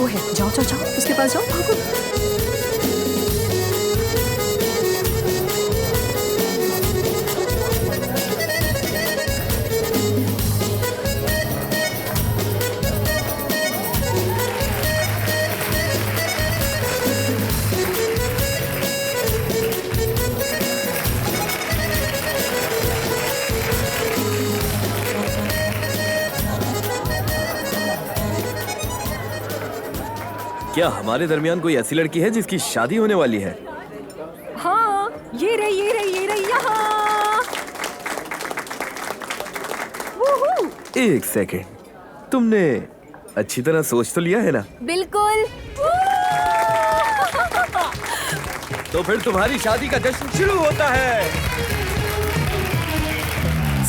वो है, जाओ जाओ जाओ उसके पास जाओ, भागो। क्या हमारे दरमियान कोई ऐसी लड़की है जिसकी शादी होने वाली है? हाँ, ये रही यहाँ। वूहू। एक सेकेंड, तुमने अच्छी तरह सोच तो लिया है ना? बिल्कुल। तो फिर तुम्हारी शादी का जश्न शुरू होता है।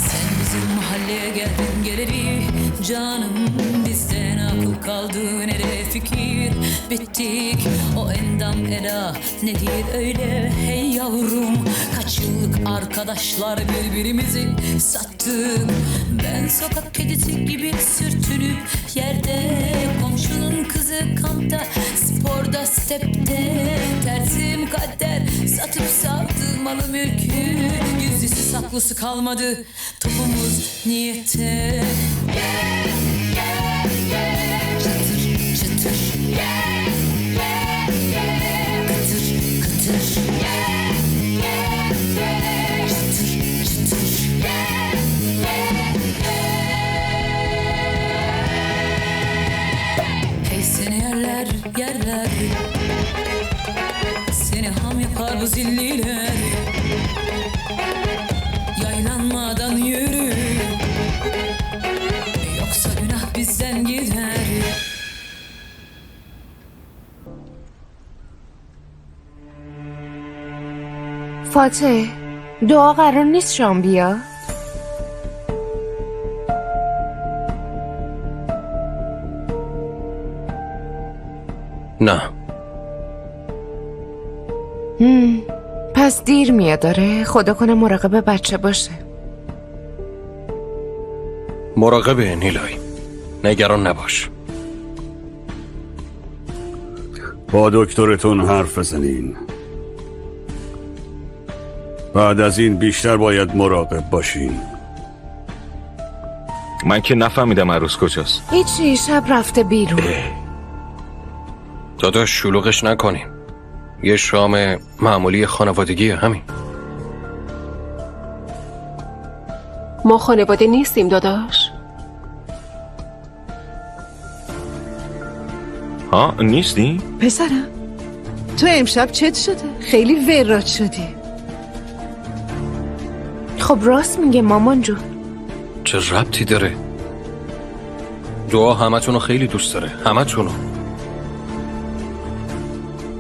Sen bizim mahalleye geldin geleli canım, bizden akıl kaldı nereye fikir bittik, o endam eda nedir öyle hey yavrum, kaç yıllık arkadaşlar birbirimizi sattık, ben sokak kedisi gibi sürtünüp yerde, komşunun kızı kampta sporda stepte, tersim kader satıp sattım malı mülkü, gizlisi saklısı kalmadı topumuz niyete. Çıtır çıtır, kıtır kıtır, çıtır çıtır. Hey seni yerler yerler, seni ham yapar bu zilliler, yaylanmadan yürü, yoksa günah bizden gider. فاتح دعا قرار نیست شام بیا؟ نه. پس دیر میاد داره. خدا کنه مراقب بچه باشه. مراقبه نیلای، نگران نباش. با دکترتون حرف بزنین. بعد از این بیشتر باید مراقب باشین. من که نفهمیدم عروس کجاست. هیچی، شب رفته بیرون. داداش شلوغش نکنیم، یه شام معمولی خانوادگی همین. ما خانواده نیستیم داداش. ها نیستی؟ پسرم تو امشب چت شده؟ خیلی وراد شدی. خب راست میگه مامان جون. چه ربطی داره؟ دعا همتونو خیلی دوست داره، همتونو.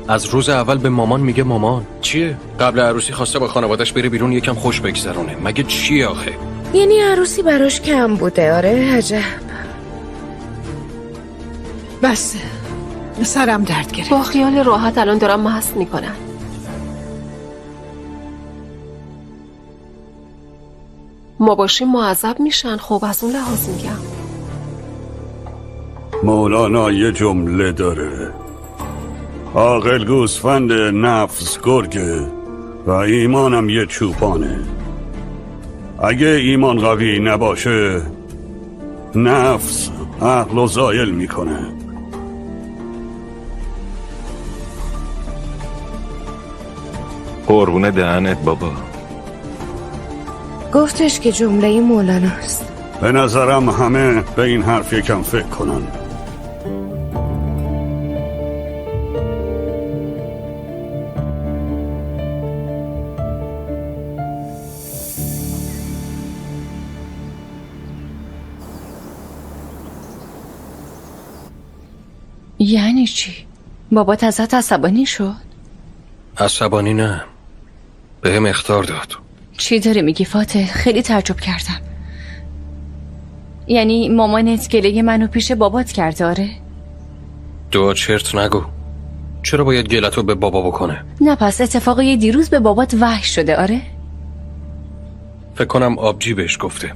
از روز اول به مامان میگه مامان. چیه؟ قبل عروسی خواسته با خانوادش بره بیرون یکم خوش بگذرونه. مگه چیه آخه؟ یعنی عروسی براش کم بوده. آره عجب. بس سرم درد گرفت. با خیال راحت الان دارم مست میکنن. ما باشیم معذب میشن. خب از اون لحاظ میگم. مولانا یه جمله داره: عاقل گوسفند، نفس گرگه و ایمانم یه چوپانه. اگه ایمان قوی نباشه نفس عقل و زایل میکنه. قربون دهنت بابا. گفتش که جمله مولاناست. به نظرم همه به این حرف یکم فکر کنن. یعنی چی؟ بابات ازت عصبانی شد؟ عصبانی نه، بهم اخطار داد. چی داری میگی فاتح؟ خیلی تعجب کردم. یعنی مامانت گله منو پیش بابات کرده؟ آره؟ دعا چرت نگو. چرا باید گلتو به بابا بکنه؟ نه پس اتفاق یه دیروز به بابات وحی شده؟ آره؟ فکر کنم آبجی بهش گفته.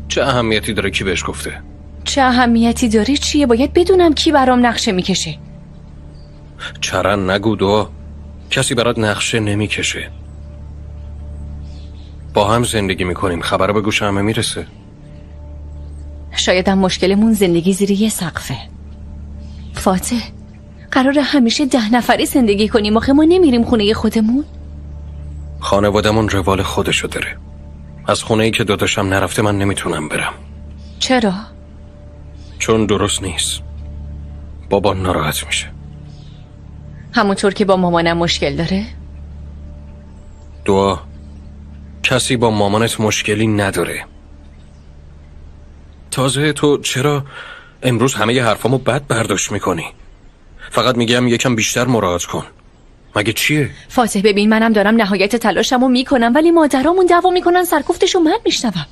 چه اهمیتی داره کی بهش گفته؟ چه اهمیتی داره؟ چیه؟ باید بدونم کی برام نقشه میکشه. چرن نگو دعا. کسی برات نقشه نمیکشه. با هم زندگی میکنیم، خبر به گوش همه میرسه. شاید هم مشکلمون زندگی زیر یه سقفه. فاتح، قراره همیشه 10 نفری زندگی کنیم، آخه ما نمیریم خونه خودمون؟ خانوادمون روال خودشو داره. از خونه‌ای که داداشم نرفته من نمیتونم برم. چرا؟ چون درست نیست. بابا ناراحت میشه. همونطور که با مامانم مشکل داره؟ دعا، کسی با مامانت مشکلی نداره. تازه تو چرا امروز همه ی حرفامو بد برداشت میکنی؟ فقط میگم یکم بیشتر مراعات کن. مگه چیه؟ فاتح ببین، منم دارم نهایت تلاشمو میکنم، ولی مادرامون دعوا میکنن سرکوفتشو من میشنوم.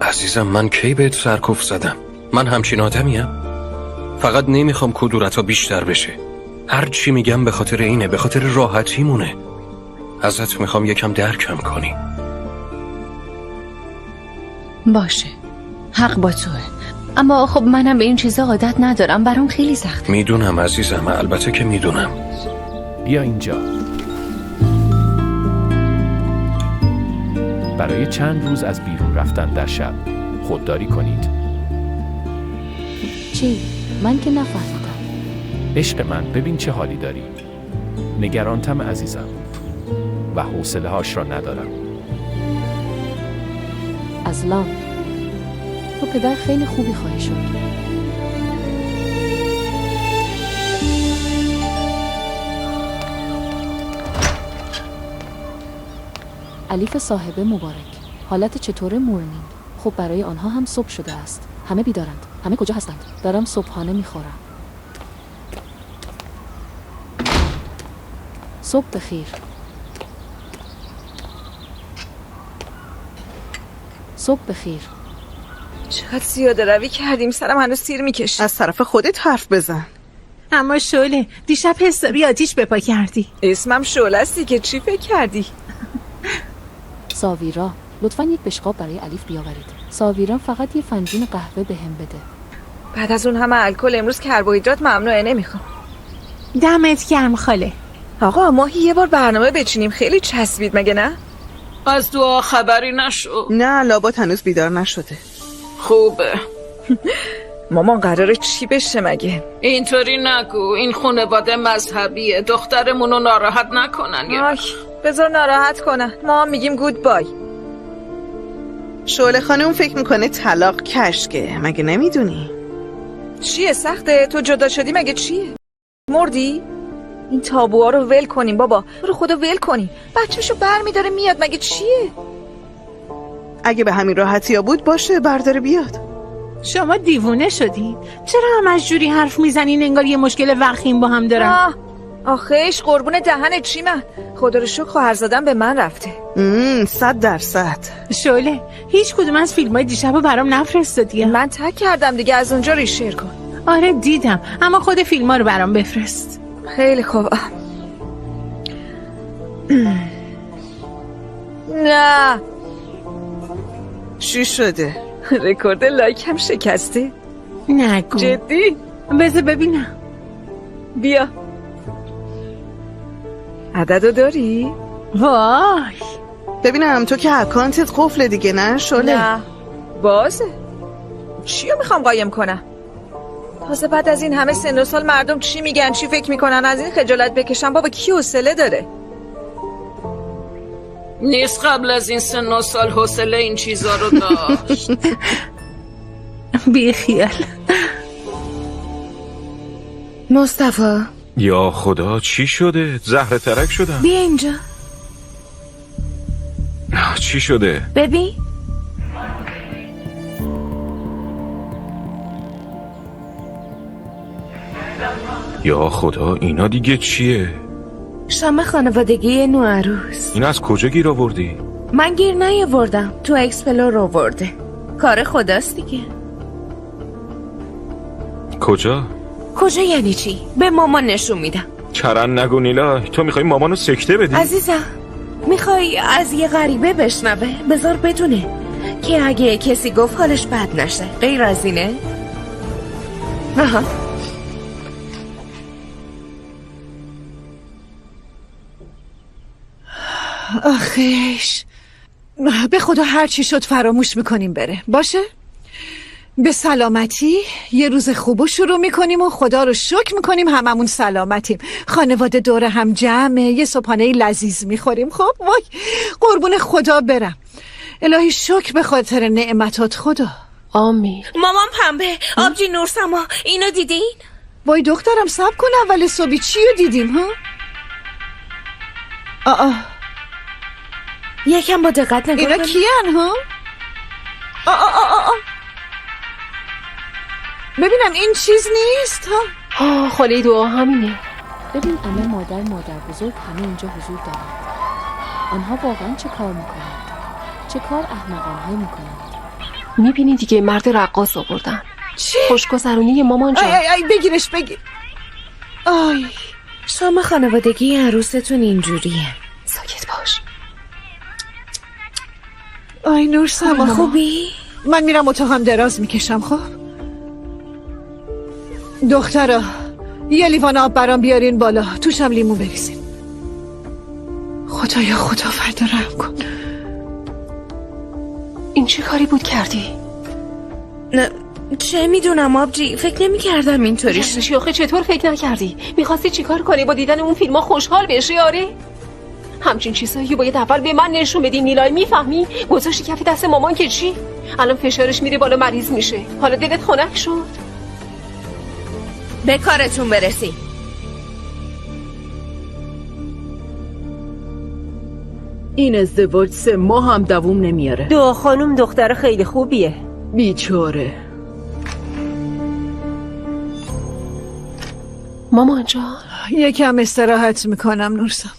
عزیزم، من کی بهت سرکوفت زدم؟ من همچین آدمیم؟ فقط نمیخوام کدورتا بیشتر بشه. هر چی میگم به خاطر اینه، به خاطر راحتیمونه. ازت میخوام یکم درکم کنی. باشه، حق با توه، اما خب منم به این چیزا عادت ندارم، برام خیلی سخته. میدونم عزیزم، البته که میدونم. بیا اینجا. برای چند روز از بیرون رفتن در شب خودداری کنید. چی؟ من که نفهمیدم. عشق من، ببین چه حالی داری. نگرانتم عزیزم و حوصله هاش را ندارم. ازلام، تو پدر خیلی خوبی خواهی شد. الیف صاحبه مبارک. حالت چطوره مورنینگ؟ خب برای آنها هم صبح شده است. همه بیدارند. همه کجا هستند؟ دارم صبحانه میخورم. صبح بخیر. صبح بخیر. چقدر زیاده روی کردیم، سرم هنوز سیر میکشه. از طرف خودت حرف بزن. اما شعله، دیشب حسابی آتیش بپا کردی. اسمم شعله استی که چی فکر کردی؟ ساویرا، لطفاً یک بشقاب برای الیف بیاورید. ساویرا، فقط یه فنجون قهوه بهم بده. بعد از اون همه الکل امروز کربوهیدرات ممنوعه، نمیخوام. دمت گرم خاله. آقا ماهی یه بار برنامه بچینیم، خیلی چسبید مگه نه؟ از دعا خبری نشو. نه، لابد هنوز بیدار نشده. خوبه. مامان قراره چی بشه مگه؟ اینطوری نگو، این خانواده مذهبیه، دخترمونو ناراحت نکنن. آی بذار ناراحت کنن، ما هم میگیم گود بای. شعله خانم فکر میکنه طلاق کشکه، مگه نمیدونی؟ چیه سخته؟ تو جدا شدی مگه چیه؟ مردی؟ این تابوها رو ول کنیم بابا، رو خدا ول کنیم. بچه‌شو برمیداره میاد، مگه چیه؟ اگه به همین راحتیا بود باشه، برداره بیاد. شما دیوونه شدین؟ چرا همش جوری حرف میزنین انگار یه مشکل وخیم با هم دارن؟ آخیش قربون دهن چی من؟ خدا رو شکر خواهرزادم به من رفته. 100%. شعله، هیچ کدوم از فیلمای دیشبو برام نفرستادی. من تک کردم دیگه، از اونجا ریشیر کن. آره دیدم، اما خود فیلما رو برام بفرست. خیلی خوب. نه چی شده؟ رکورد لایک هم شکسته. نگو. جدی؟ بذار ببینم. بیا. عددو داری؟ وای. ببینم تو که اکانتت قفله دیگه، نه شعله؟ نه بازه. چیو میخوام قایم کنم؟ تازه بعد از این همه سن و سال مردم چی میگن، چی فکر میکنن، از این خجالت بکشم بابا. کی حوصله داره؟ نیست قبل از این سن و سال حوصله این چیزا رو داشت. بی خیال. مصطفی، یا خدا چی شده؟ زهره ترک شدم. بیا اینجا. چی شده؟ ببین. یا خدا اینا دیگه چیه؟ شام خانوادگی نوعروس. این از کجا گیر آوردی؟ من گیر نیاوردم، تو اکسپلور آورده. کار خداست دیگه. کجا؟ کجا یعنی چی؟ به مامان نشون میدم. چرن نگو نیلا، تو میخوای مامانو سکته بدی؟ عزیزم، میخوای از یه غریبه بشنوه؟ بذار بدونه که اگه کسی گفت حالش بد نشه. غیر از اینه؟ آها. آخیش به خدا هر چی شد فراموش میکنیم بره. باشه؟ به سلامتی یه روز خوبو شروع میکنیم و خدا رو شکر میکنیم هممون سلامتیم. خانواده دور هم جمعه، یه صبحانه لذیذ میخوریم. خب وای قربون خدا برم. الهی شکر به خاطر نعمتات خدا. آمین. مامان پنبه، آبجی نورسما، اینو دیدین؟ وای دخترم صبر کن، اول صبحی چی رو دیدیم ها؟ یکم با دقت نگاه اینا کن. کیان ها؟ ببینم این چیز نیست ها؟ خاله دعا همینه. ببین عمه، مادر بزرگ همه اینجا حضور دارند. آنها واقعا چه کار میکنند؟ چه کار احمقانه‌ای میکنند؟ میبینی دیگه مرد رقاص آوردن. چی؟ خوشگذرونی مامان جان. ای بگیرش بگیر. آی شام خانوادگی عروستون اینجوریه. ساکت باش. آی نورسما خوبی؟ من میرم اتاقم دراز میکشم. خب دخترا یه لیوان آب برام بیارین بالا، توشم لیمو بریزین. خدایا خدا فردا رحم کن. این چه کاری بود کردی؟ نه چه میدونم آبجی، فکر نمی کردم اینطوری شد. آخه چطور فکر نکردی؟ میخواستی چیکار کنی؟ با دیدن اون فیلم ها خوشحال بشی؟ آره همچین چیزایی باید اول به من نشون بدی. نیلای میفهمی؟ گذاشتی کف دست مامان که چی؟ الان فشارش میره بالا، مریض میشه. حالا دلت خنک شد؟ به کارتون برسی. این ازدواج 3 ماه هم دووم نمیاره. دعا خانم دختر خیلی خوبیه. بیچاره. مامان جان یکم استراحت میکنم نورسما.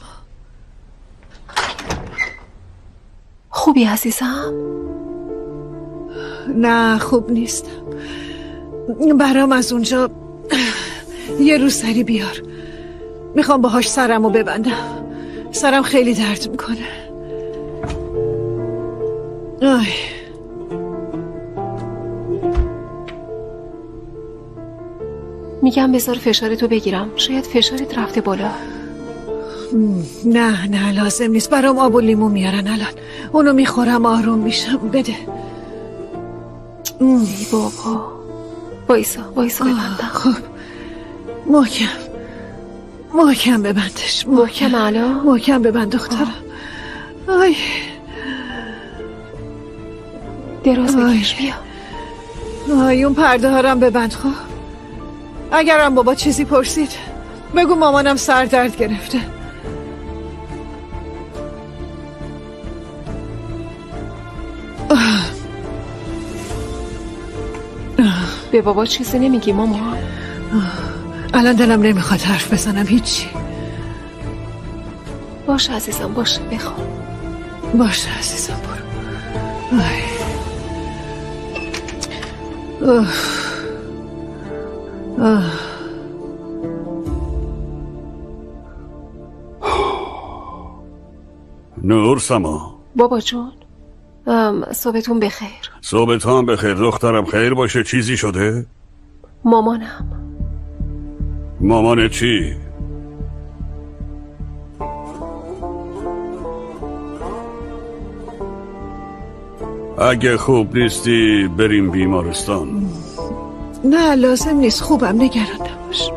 خوبی عزیزم؟ نه خوب نیستم. برام از اونجا یه روسری بیار. میخوام باهاش سرمو ببندم. سرم خیلی درد میکنه. آی میگم بذار فشارتو بگیرم، شاید فشارت رفته بالا. نه لازم نیست. برام آب و لیمو میارن الان. اونو میخورم آروم میشم. بده. ای بابا وایسا ببندم. خب محکم ببندش. محکم علا. محکم ببند دخترم. آی دراز بکش بیا. آی اون پرده هارم ببند. خب اگرم بابا چیزی پرسید بگو مامانم سر درد گرفته. به بابا چیزی نمیگی مامان؟ الان دلم نمیخواد حرف بزنم. هیچی. باشه عزیزم باشه بخوام. باشه عزیزم برو. نورسما بابا جون صبحتون بخیر. صبحت هم بخیر دخترم. خیر باشه. چیزی شده؟ مامانم. مامان چی؟ اگه خوب نیستی بریم بیمارستان. نه لازم نیست. خوبم. نگران نباش.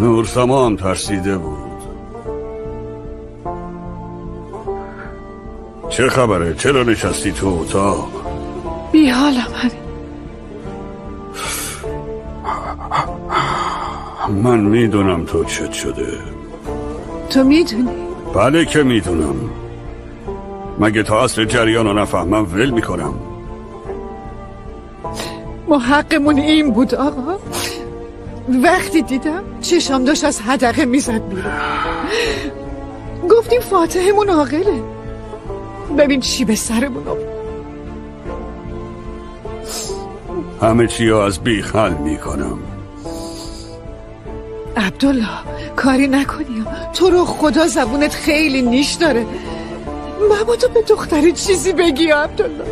نورسما هم ترسیده بود. چه خبره؟ چرا نشستی تو اتاق؟ بی حالم. من میدونم تو چت شده. تو میدونی؟ بله که میدونم. مگه تا اصل جریان رو نفهمم ول میکنم؟ ما حقمون این بود آقا. وقتی دیدم چشام داشت از حدقه میزد بیرون. گفتیم فاتحمون عاقله. ببین چی به سرمون آورد. همه چی رو از بیخ حل میکنم. عبدالله کاری نکنی. تو رو خدا زبونت خیلی نیش داره. مبادا به دختر چیزی بگی عبدالله.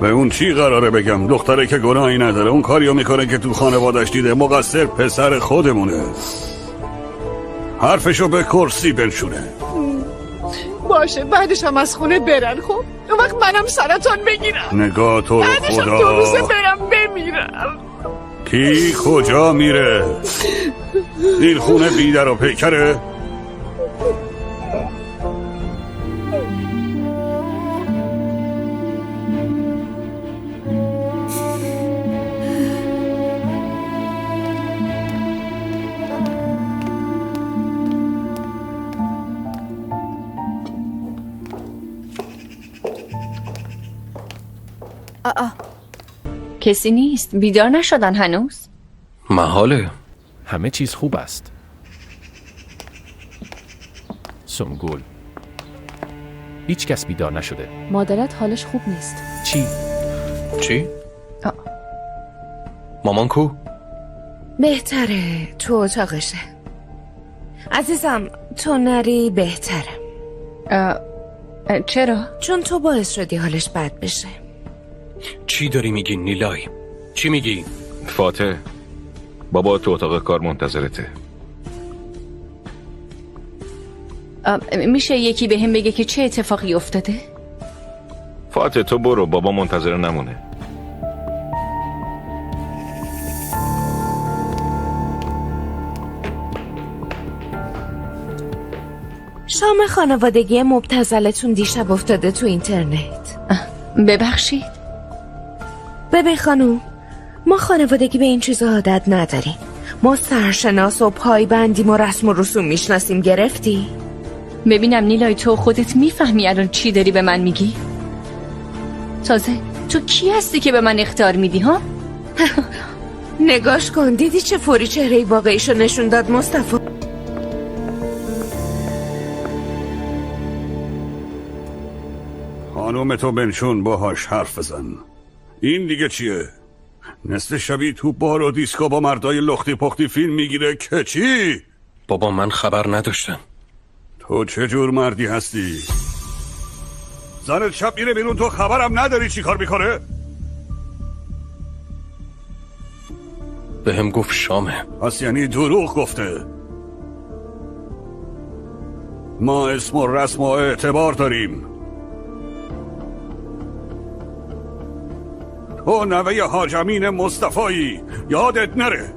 به اون چی قراره بگم؟ دختره که گناهی نداره، اون کاریو میکنه که تو خانوادش دیده. مقصر پسر خودمونه. حرفشو به کرسی بنشونه. باشه بعدش هم از خونه برن. خب اون وقت منم سرطان بگیرم. نگاه تو رو بعدش هم خدا. 2 روزه برم بمیرم. کی کجا میره؟ این خونه بیدر و پیکره؟ کسی نیست. بیدار نشدن هنوز؟ محاله. همه چیز خوب است. سمگل هیچ کس بیدار نشده. مادرت حالش خوب نیست. چی؟ مامان کو؟ بهتره تو اتاقشه. عزیزم تو نری بهتره. چرا؟ چون تو باعث شدی حالش بد بشه. چی داری میگی نیلای؟ چی میگی؟ فاتح بابا تو اتاق کار منتظرته. میشه یکی به هم بگه که چه اتفاقی افتاده؟ فاتح تو برو، بابا منتظر نمونه. شام خانوادگی مبتذلتون دیشب افتاده تو اینترنت. ببخشید. ببین خانوم، ما خانوادگی به این چیزا عادت نداریم. ما سرشناس و پایبندیم و رسم و رسوم میشناسیم. گرفتی؟ ببینم نیلای تو خودت میفهمی الان چی داری به من میگی؟ تازه تو کی هستی که به من اخطار میدی ها؟ نگاش کن، دیدی چه فوری چهره واقعیشو نشون داد مصطفی؟ خانوم تو بنشون باهاش حرف بزن. این دیگه چیه؟ نصف شبی تو بار و دیسکو با مردای لختی پختی فیلم میگیره که چی؟ بابا من خبر نداشتم. تو چه جور مردی هستی؟ زنت شب میره بیرون تو خبرم نداری چی کار میکنه؟ به هم گفت شامه. پس یعنی دروغ گفته. ما اسم و رسم و اعتبار داریم. تو نوه حاج امین مصطفایی، یادت نره.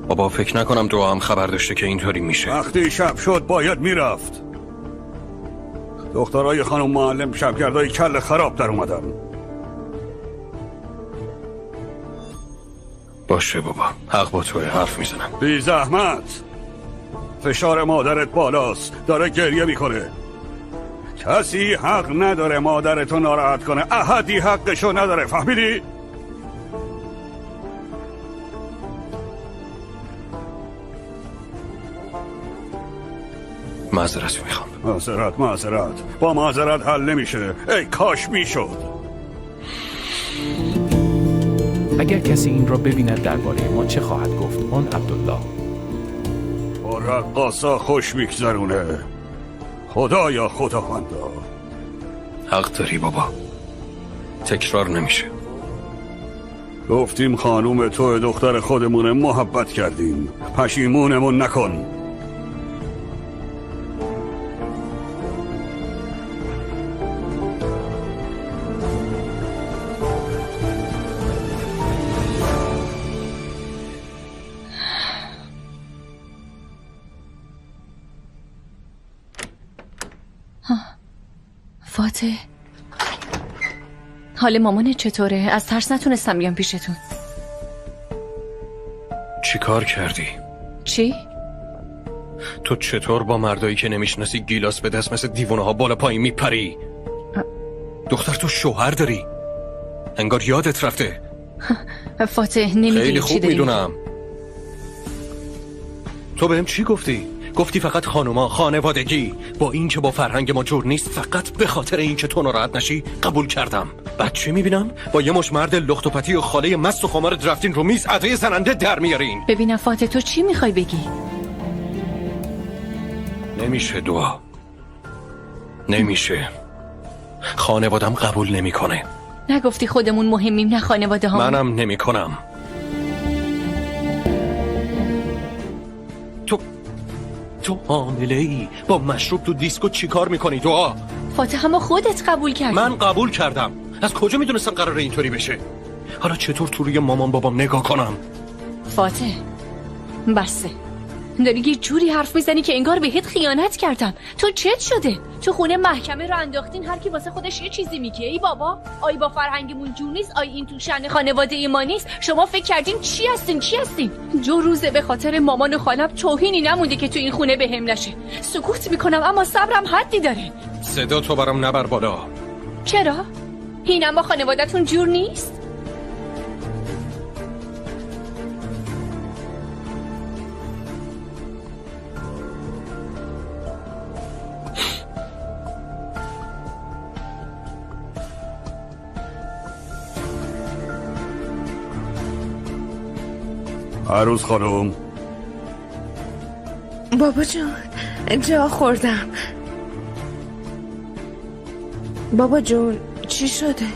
بابا فکر نکنم دو هم خبر داشته که اینطوری میشه. وقتی شب شد باید میرفت. دخترای خانم معلم شبگردای کل خراب در اومدن. باشه بابا، حق با توی، حرف میزنم. بی زحمت. فشار مادرت بالاست، داره گریه میکنه. کسی حق نداره مادرتو ناراحت کنه. احدی حقشو نداره، فهمیدی؟ معذرت میخوام. معذرت با معذرت حل نمیشه. ای کاش میشد. اگر کسی این را ببیند درباره ما چه خواهد گفت؟ آن عبدالله با رقاصا خوش میگذرونه. خدایا خداوندا. حق داری بابا، تکرار نمیشه. گفتیم خانوم تو دختر خودمونه، محبت کردیم. پشیمونمون نکن. فاتح، حال مامانت چطوره؟ از ترس نتونستم بیام پیشتون. چی کار کردی؟ چی؟ تو چطور با مردایی که نمیشناسی گیلاس به دست مثل دیوانه ها بالا پایین میپری؟ دختر تو شوهر داری؟ انگار یادت رفته. فاتح نمیدونی خیلی خوب چی داری. میدونم. تو بهم چی گفتی؟ گفتی فقط خانوما، خانوادگی. با این که با فرهنگ ما جور نیست، فقط به خاطر این که تو ناراحت نشی قبول کردم. بعد چه میبینم؟ با یه مش مرد لخت و پتی و خاله مست و خمار رفتین رو میز ادای زننده در میارین. ببینم فاتح تو چی میخوای بگی؟ نمیشه دعا. نمیشه. خانوادم قبول نمیکنه. نگفتی خودمون مهمیم نه خانواده ها؟ منم نمیکنم. تو حامله ای با مشروب تو دیسکو چی کار میکنی دعا؟ فاتح اما خودت قبول کردی. من قبول کردم. از کجا میدونستم قراره اینطوری بشه؟ حالا چطور تو روی مامان بابام نگاه کنم؟ فاتح بسه، داری یه جوری حرف میزنی که انگار بهت خیانت کردم. تو چت شده؟ تو خونه محکمه رو انداختین هر کی واسه خودش یه چیزی میگه. ای بابا، آی با فرهنگمون جور نیست، آی این تو شأن خانواده ما نیست. شما فکر کردین چی هستین؟ جو روزه به خاطر مامان و خالم توهینی نمونده که تو این خونه بهم نشه. سکوت میکنم اما صبرم حدی داره. صدا تو برام نبر بالا. چرا؟ اینم با خانواده‌تون جور نیست؟ عروس خانم. بابا جون جا خوردم. بابا جون چی شده؟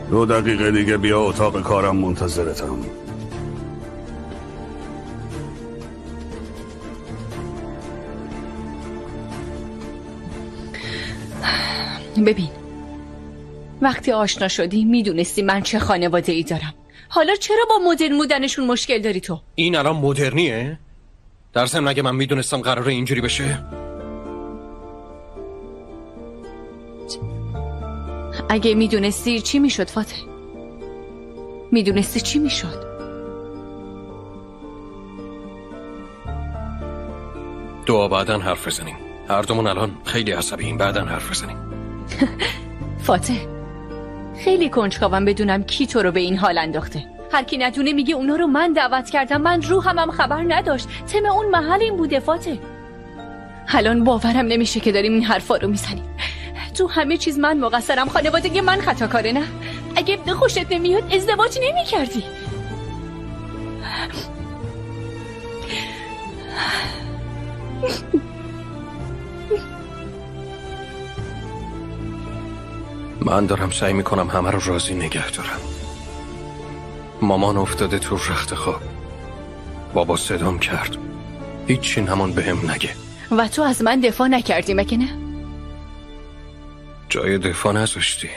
2 دقیقه دیگه بیا اتاق کارم، منتظرتم. ببین، وقتی آشنا شدی میدونستی من چه خانواده ای دارم. حالا چرا با مدرن بودنشون مشکل داری تو؟ این الان مدرنیه؟ در ضمن اگه من میدونستم قراره اینجوری بشه؟ اگه میدونستی چی میشد فاتح؟ میدونستی چی میشد؟ دعا بعدن حرف بزنیم. هر دومون الان خیلی عصبییم، بعدن حرف بزنیم. فاتح خیلی کنجکاوم بدونم کی تو رو به این حال انداخته. هر کی ندونه میگه اونا رو من دعوت کردم، من روحم خبر نداشت. تم اون محل این بوده فاتح. الان باورم نمیشه که داریم این حرفا رو میزنیم. تو همه چیز من مقصرم، خانواده من خطا کاره. نه اگه خوشت نمیاد ازدواج نمی کردی. من دارم سعی میکنم همه رو راضی نگه دارم. مامان افتاده تو رخت خواب، بابا صدام کرد، هیچی نمان بهم نگه. و تو از من دفاع نکردی مگه نه؟ جای دفاع نذاشتی.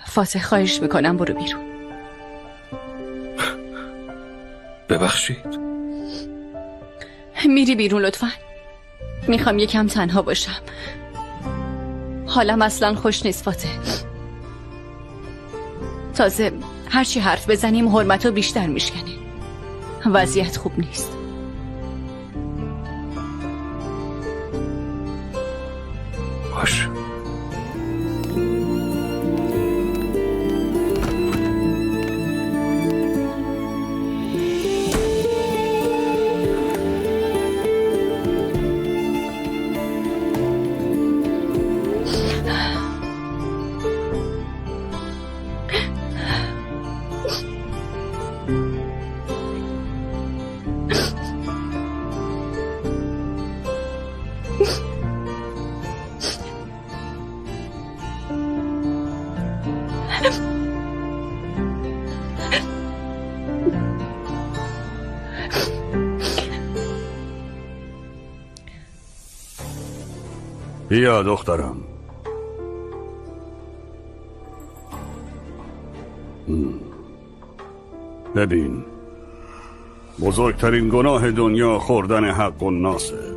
فاتح خواهش میکنم برو بیرون. ببخشید. میری بیرون لطفا؟ میخوام یکم تنها باشم. حالم اصلا خوش نیست فاتح. تازه هرچی حرف بزنیم حرمتو بیشتر میشکنه. وضعیت خوب نیست. باش. بیا دخترم. ببین، بزرگترین گناه دنیا خوردن حق الناسه.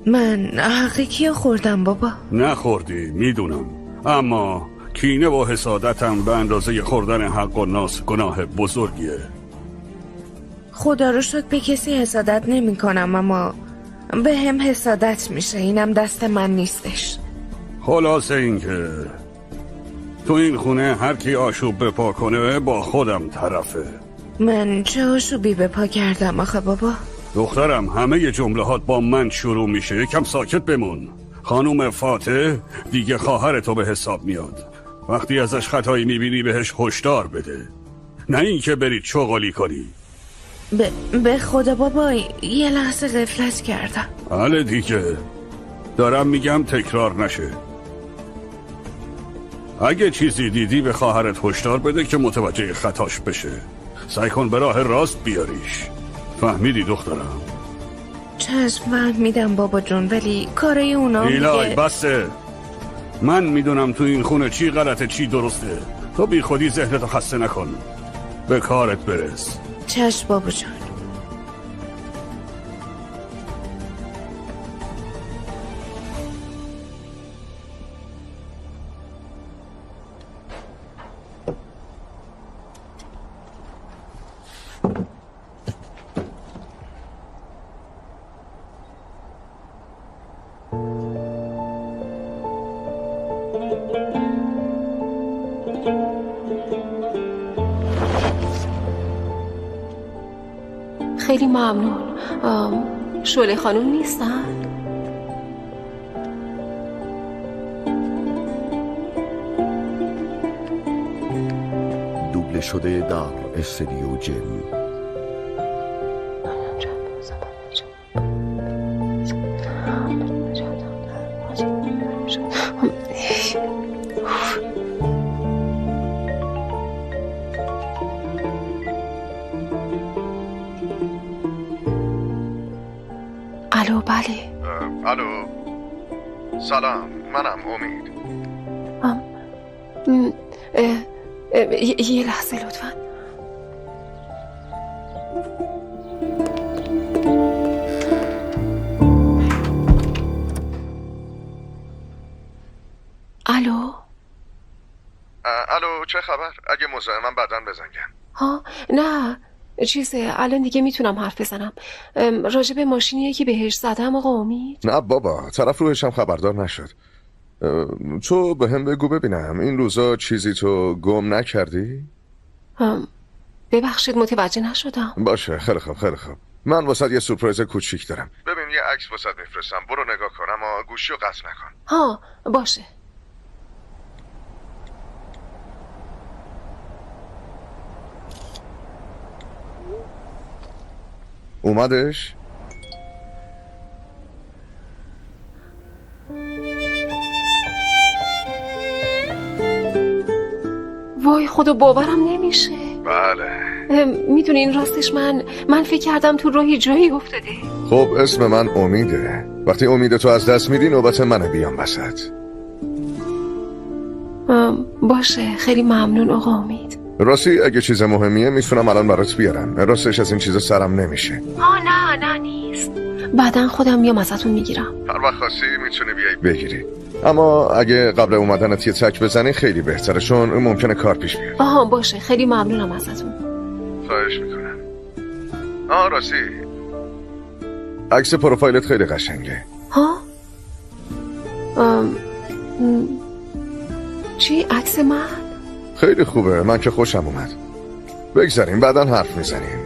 من حق کیو خوردم بابا؟ نخوردی میدونم، اما کینه و حسادتم به اندازه خوردن حق الناس گناه بزرگیه. خدا رو شکر به کسی حسادت نمی کنم، اما به هم حسادت میشه. اینم دست من نیستش. خلاصه این که تو این خونه هر کی آشوب بپا کنه با خودم طرفه. من چه آشوبی بپا کردم آخه بابا؟ دخترم همه جملهات با من شروع میشه، یکم ساکت بمون. خانوم فاتح دیگه خواهر تو به حساب میاد وقتی ازش خطایی میبینی بهش هشدار بده، نه اینکه برید چغلی کنی. به خدا بابا یه لحظه غفلت کردم. حالا دیگه دارم میگم تکرار نشه. اگه چیزی دیدی به خواهرت هشدار بده که متوجه خطاش بشه. سعی کن به راه راست بیاریش. فهمیدی دخترم؟ چشم فهمیدم بابا جون، ولی کاره اونا ایلای میگه بسه. من میدونم تو این خونه چی غلطه چی درسته. تو بی خودی ذهنتو خسته نکن. به کارت برس. چشم بابا جون. خیلی ممنون. شعله خانم نیستن؟ دوبله شده در استودیو جن. الو بله. الو سلام، منم امید. یه لحظه لطفا. الو الو چه خبر؟ اگه مزاحمم بعداً بزنگم. ها نه چیزه، الان دیگه میتونم حرف بزنم. راجب ماشینیه که بهش زدم آقا امید. نه بابا، طرف روحش هم خبردار نشد. تو به هم بگو ببینم این روزا چیزی تو گم نکردی؟ ببخشید متوجه نشدم. باشه خیلی خوب خیلی خوب. من واسه یه سورپرایز کوچیک دارم. ببین یه عکس واسه میفرستم، برو نگاه کن اما گوشیو قطع نکن. ها باشه. اومدش؟ وای خدا باورم نمیشه. بله. میدونین راستش من فکر کردم تو راهی جایی افتاده. خب اسم من امیده. وقتی امید تو از دست میدی نوبت منه بیام وسط. باشه خیلی ممنون آقا امید. راستی اگه چیز مهمیه میتونم الان برات بیارم. راستش از این چیزا سرم نمیشه. نه نیست. بعدن خودم میام ازتون میگیرم. هر وقت خواستی میتونی بیای بگیری. اما اگه قبل اومدنت یه تک بزنی خیلی بهتره، چون ممکنه کار پیش بیاد. باشه خیلی ممنونم ازتون. خواهش میکنم. راستی عکس پروفایلت خیلی قشنگه. چی عکس من؟ خیلی خوبه، من که خوشم اومد. بگذاریم بعدن حرف میزنیم.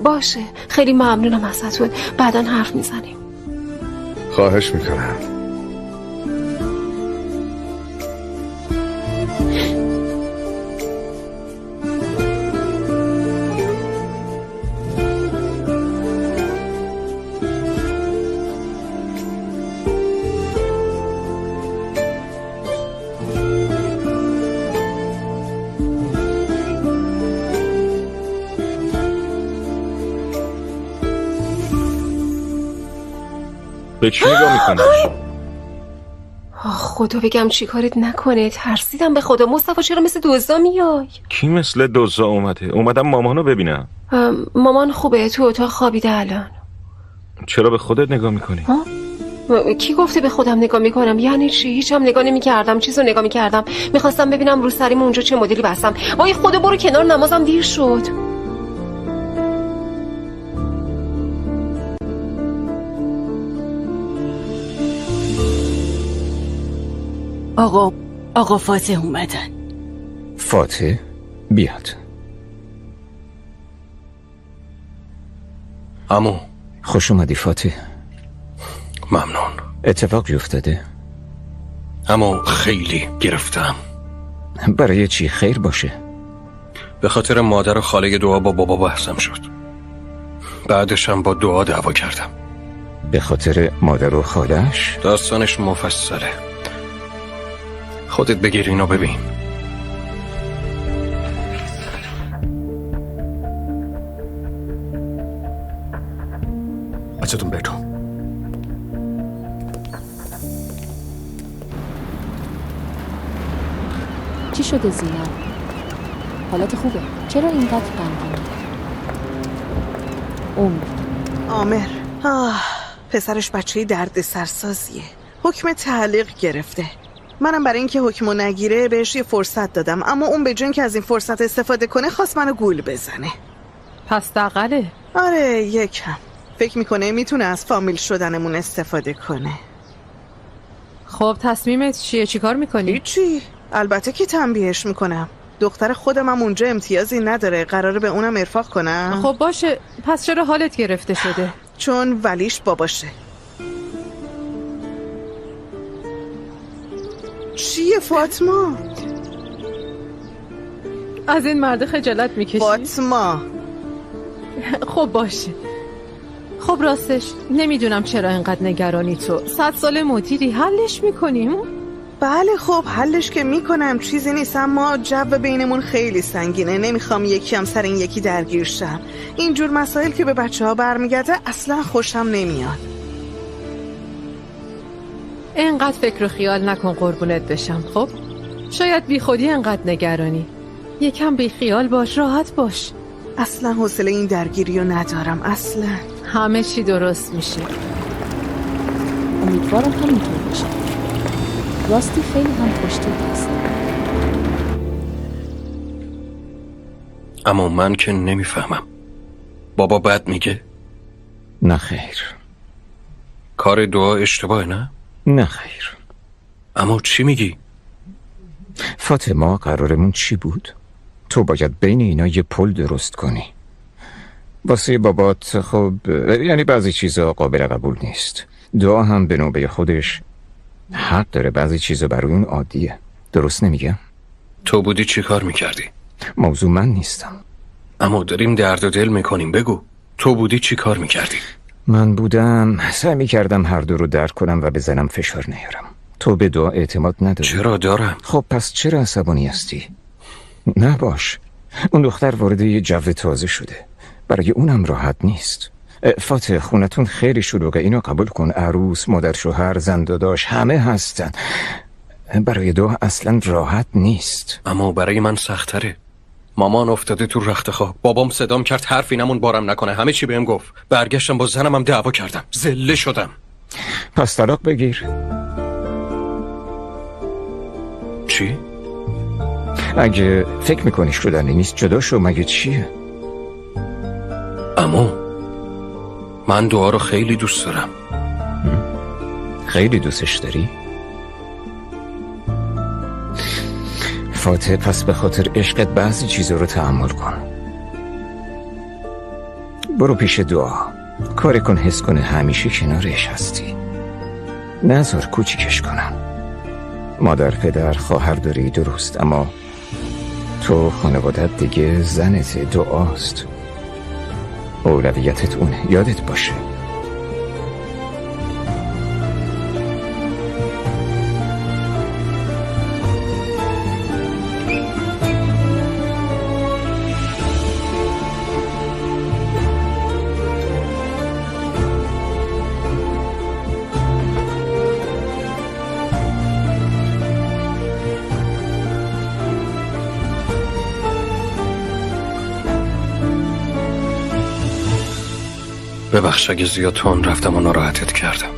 باشه خیلی ممنونم ازتون، بعدن حرف میزنیم. خواهش میکنم. به چی نگاه میکنی؟ خدا بگم چی کارت نکنه، ترسیدم به خدا. مصطفی چرا مثل دزدا میای؟ کی مثل دزدا اومدم مامانو ببینم. مامان خوبه، تو اتاق خوابیده الان. چرا به خودت نگاه میکنی؟ کی گفته به خودم نگاه میکنم؟ یعنی چی؟ هیچم نگاه نمیکردم. چیزو نگاه میکردم، میخواستم ببینم رو سریم اونجا چه مدلی بستم. وای خدا برو کنار، نمازم دیر شد. آقا فاتح اومدن. فاتح بیاد. عمو خوش اومدی فاتح. ممنون. اتفاقی افتاده؟ اما خیلی گرفتم. برای چی خیر باشه؟ به خاطر مادر و خاله دعا با بابا بحثم شد. بعدش هم با دعا دعوا کردم. به خاطر مادر و خالش؟ داستانش مفصله. خودت بگیر اینو ببین. अच्छा तुम बैठो. چی شده زینب؟ حالت خوبه؟ چرا اینقدر غمگینی؟ عامر پسرش بچه درد سرسازیه. حکم تعلیق گرفته. منم برای اینکه حکمو نگیره بهش یه فرصت دادم، اما اون به جای اینکه از این فرصت استفاده کنه خواست منو گول بزنه. پس دقله؟ آره یکم. فکر میکنه میتونه از فامیل شدنمون استفاده کنه. خب تصمیمت چیه؟ چیکار میکنی؟ هیچی. البته که تنبیهش میکنم. دختر خودم هم اونجا امتیازی نداره، قراره به اونم ارفاق کنم. خب باشه، پس چرا حالت گرفته شده؟ چون ولیش باباشه. چیه فاطمه؟ از این مرد خجالت میکشی؟ فاطمه خب باشه. خب راستش نمیدونم چرا اینقدر نگرانی تو. 100 سال مدیری حلش میکنیم؟ بله خب حلش که میکنم، چیزی نیست، اما جو بینمون خیلی سنگینه. نمیخوام یکی هم سر این یکی درگیر شم. اینجور مسائل که به بچه ها برمیگرده اصلا خوشم نمیاد. اینقدر فکر و خیال نکن قربونت بشم. خب شاید بی خودی اینقدر نگرانی. یکم بی خیال باش، راحت باش. اصلا حوصله این درگیری رو ندارم. اصلا همه چی درست میشه. امیدوارم همینطور باشه. راستی خیلی هم خوشتیپ هست. اما من که نمیفهمم. بابا بد میگه؟ نه خیر. کار دعا اشتباه نه؟ نه خیر. اما چی میگی؟ فاطمه قرارمون چی بود؟ تو باید بین اینا یه پل درست کنی. واسه بابات خب یعنی بعضی چیزا قابل قبول نیست. دعا هم به نوبه خودش حق داره، بعضی چیزا برای اون عادیه. درست نمیگم؟ تو بودی چی کار میکردی؟ موضوع من نیستم. اما داریم درد و دل میکنیم، بگو تو بودی چی کار میکردی؟ من بودم سعی میکردم هر دو رو درک کنم و بزنم فشار نیارم. تو به دعا اعتماد نداری؟ چرا دارم؟ خب پس چرا عصبانی هستی؟ نباش. اون دختر وارد یه جو تازه شده، برای اونم راحت نیست. فاتح خونتون خیلی شلوغه، اینو قبول کن. عروس، مادر، شوهر، زن، داداش همه هستن. برای دو اصلا راحت نیست. اما برای من سخت‌تره. مامان افتاده تو رخت خواب، بابام صدام کرد حرفی نمون بارم نکنه، همه چی بهم گفت. برگشتم با زنم هم دعوا کردم، ذله شدم. پس طلاق بگیر. چی؟ اگه فکر میکنی شدنی نیست جدا شو، مگه چیه؟ اما من دعا رو خیلی دوست دارم. خیلی دوستش داری؟ فاتح پس به خاطر عشقت بعضی چیزا رو تحمل کن. برو پیش دعا، کاری کن حس کنه همیشه کنارش هستی. نذار کوچیکش کنن. مادر، پدر، خواهر داری درست، اما تو خانوادت دیگه زنت، دعاست. اولویتت اونه، یادت باشه. ببخش اگه زیاد تون رفتم و ناراحتت کردم.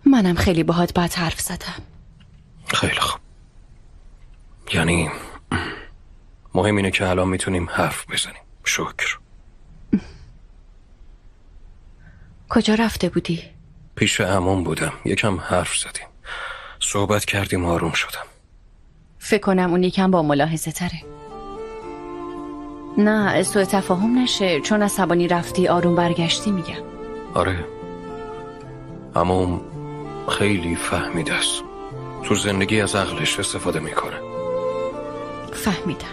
منم خیلی باهات بد حرف زدم. خیلی خوب. یعنی مهم اینه که الان میتونیم حرف بزنیم. شکر. کجا رفته بودی؟ پیش عموم بودم، یکم حرف زدیم، صحبت کردیم، آروم شدم. فکر کنم اون یکم با ملاحظه تره. نه سوء تفاهم نشه، چون عصبانی رفتی آروم برگشتی میگم. آره اما خیلی فهمیده است، تو زندگی از عقلش استفاده میکنه. فهمیدم.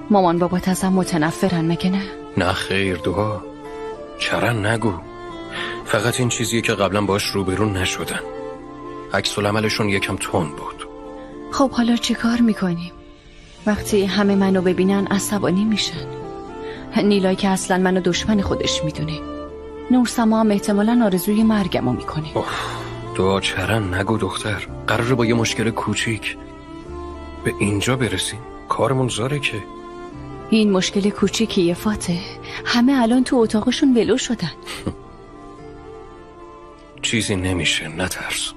مامان بابات ازم متنفرن مگه نه؟ نه خیر دعا، چرا نگو. فقط این چیزیه که قبلا باش روبرو نشدن. عکس العملشون یکم تند بود. خب حالا چه کار میکنیم؟ وقتی همه منو ببینن عصبانی میشن. نیلای که اصلا منو دشمن خودش میدونه. نورسما هم احتمالاً آرزوی مرگمو میکنه. دعا چرا نگو دختر، قراره با یه مشکل کوچیک به اینجا برسیم. کارمون زاره که این مشکل کوچیکیه فاتح. همه الان تو اتاقشون ولو شدن. چیزی نمیشه، نترس.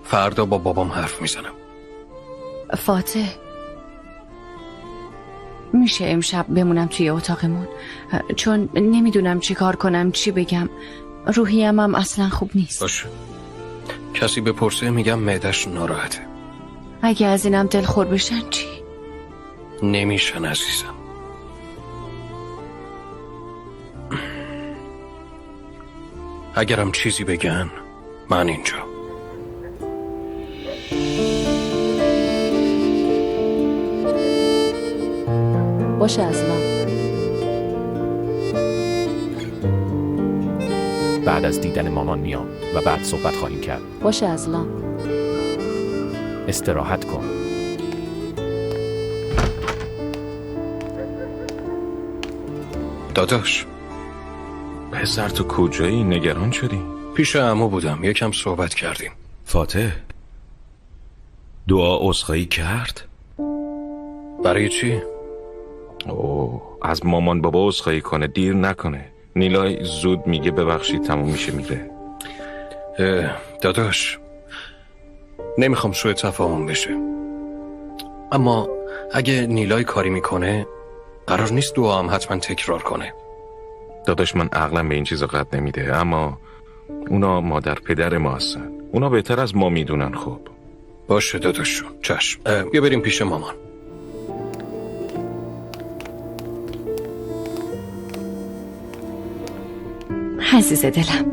فردا با بابام حرف میزنم. فاتح میشه امشب بمونم توی اتاقمون؟ چون نمیدونم چی کار کنم، چی بگم. روحیم هم اصلا خوب نیست. باشه، کسی بپرسه میگم معدش ناراحته. اگه از اینم دلخور بشن چی؟ نمیشن عزیزم. اگرم چیزی بگن من اینجا. باشه عزیزم. بعد از دیدن مامان میام و بعد صحبت خواهیم کرد. باشه عزیزم. استراحت کن. داداش پسر تو کجایی؟ نگران شدی؟ پیش عمو بودم، یکم صحبت کردیم. فاتح دعا عذرخواهی کرد؟ برای چی؟ اوه از مامان بابا عذرخواهی کنه، دیر نکنه. نیلای زود میگه ببخشید تموم میشه میره. داداش نمیخوام سوء تفاهم بشه، اما اگه نیلای کاری میکنه قرار نیست دعا هم حتما تکرار کنه. داداش من عقلم به این چیزا قد نمیده، اما اونا مادر پدر ما هستن، اونا بهتر از ما میدونن. خب باشه داداشون، چشم. بیا بریم پیش مامان. عزیز دلم،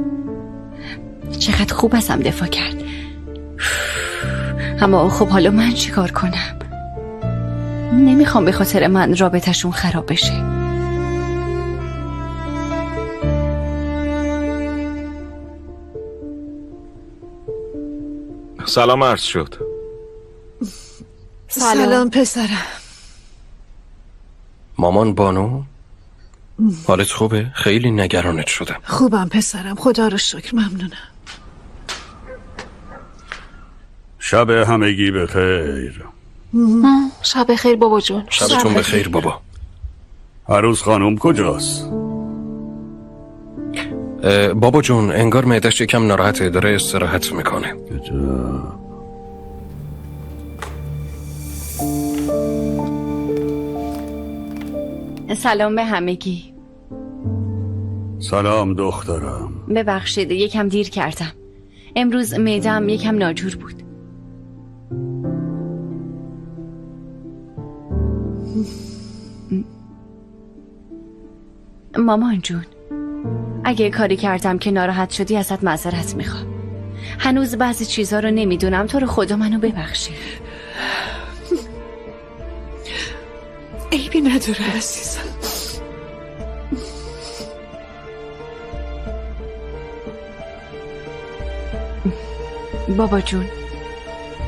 چقدر خوب ازم دفاع کرد. اما خب حالا من چی کار کنم؟ نمیخوام به خاطر من رابطهشون خراب بشه. سلام عرض شد. سلام پسرم. مامان بانو، حالت خوبه؟ خیلی نگرانت شدم. خوبم پسرم، خدا رو شکر، ممنونم. شب همگی بخیر. شب خیر بابا جون. شبتون بخیر بابا. عروس خانم کجاست؟ بابا جون انگار معده‌اش یکم ناراحته، داره استراحت میکنه. سلام به همگی. سلام دخترم. ببخشید یکم دیر کردم. امروز معده‌ام یکم ناجور بود. مامان جون، اگه کاری کردم که ناراحت شدی ازت معذرت میخوام. هنوز بعضی چیزا رو نمیدونم، تو رو خدا منو ببخشی. عیبی نداره عزیزم. بابا جون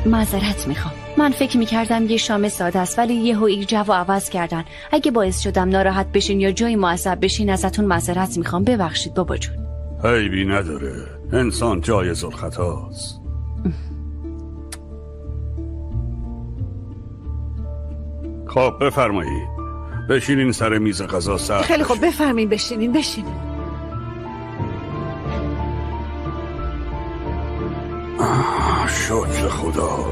معذرت میخوام. من فکر میکردم یه شام ساده است، ولی یهو جو عوض کردن. اگه باعث شدم ناراحت بشین یا جای معذب بشین ازتون معذرت میخوام. ببخشید بابا جون. عیبی نداره، انسان جایز الخطاست. خب بفرمایید، بشینین سر میز غذا. سر خیلی خوب بفرمین، بشینین. شکر خدا.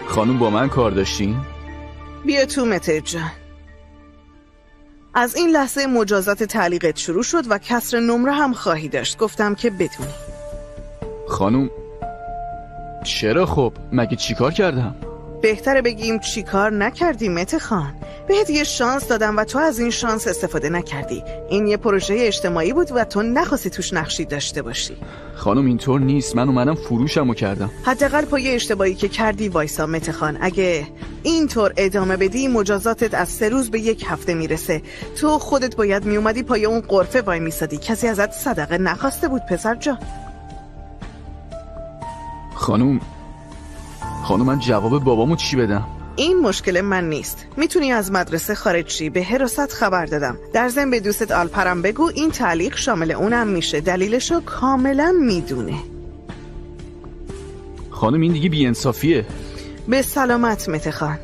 خانم با من کار داشتین؟ بیا تو متر جان. از این لحظه مجازات تعلیقت شروع شد و کسر نمره هم خواهی داشت. گفتم که بدونی. خانم چرا خب؟ مگه چیکار کردم؟ بهتره بگیم چی کار نکردی مته خان. بهت یه شانس دادم و تو از این شانس استفاده نکردی. این یه پروژه اجتماعی بود و تو نخواستی توش نقشی داشته باشی. خانم اینطور نیست، من اومدم فروشمو کردم. حداقل پای اشتباهی که کردی وایسا مته خان. اگه اینطور ادامه بدی مجازاتت از 3 روز به 1 هفته میرسه. تو خودت باید میومدی پای اون غرفه وای میسادی. کسی ازت صدقه نخواسته بود پسر جان. خانم من جواب بابامو چی بدم؟ این مشکل من نیست. میتونی از مدرسه خارج شی. به حراست خبر دادم. در ضمن به دوست آلپرم بگو این تعلیق شامل اونم میشه. دلیلشو کاملا میدونه. خانم این دیگه بی‌انصافیه. به سلامت مته خان.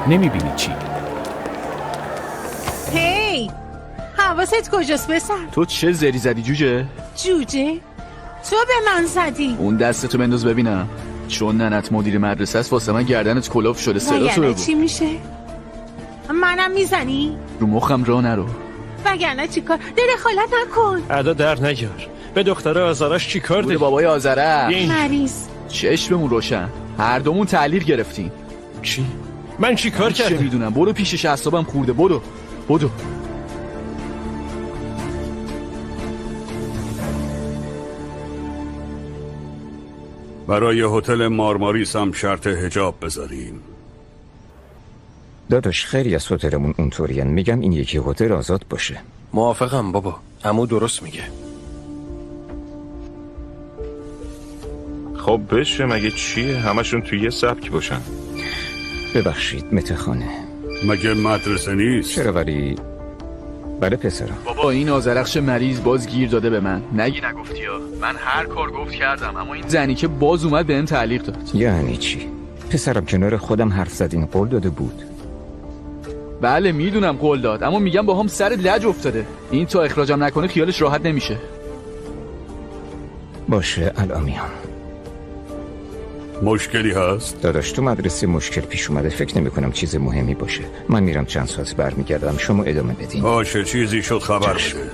نمیبینی چی؟ هی حواست کجاست پسر؟ تو چه زری زدی جوجه؟ جوجه؟ تو به من زدی. اون دستتو بنداز ببینم. چون ننت مدیر مدرسه است واسه من گردنت کلاف شده. صداتو بگو. چی میشه؟ منم میزنی؟ رو مخم راه نرو. وگرنه چی کار؟ دخالت نکن. ادا در نیار. به دختر آزارش چی کار داری؟ بابای آزاره مریض. چشممون روشن. هر دومون تعلیق گرفتیم. چی؟ من چی کار کردم؟ چه میدونم. برو پیشش، اعصابم خورده. بدو. برای هتل مارماریس هم شرط حجاب بذاریم. داداش خیلی از هتلمون اونطورین. میگم این یکی هتل آزاد باشه. موافقم بابا. عمو درست میگه. خب بشه مگه چیه؟ همشون توی یه سبک باشن. ببخشید متخانه. مگه مدرسه نیست؟ چرا ولی؟ بله پسرم. بابا این آزرخش مریض باز گیر داده به من. نگفتی ها. من هر کار گفت کردم، اما این زنی که باز اومد بهم تعلیق داد. یعنی چی؟ پسرم کنار خودم حرف زدین، قول داده بود. بله میدونم قول داد، اما میگم با هم سر لج افتاده. این تا اخراجم نکنه خیالش راحت نمیشه. باشه الان میام. مشکلی هست؟ داداش تو مدرسه مشکل پیش اومده. فکر نمی کنم چیز مهمی باشه. من میرم چند ساعت برمیگردم. شما ادامه بدین. باشه چیزی شد خبر بده.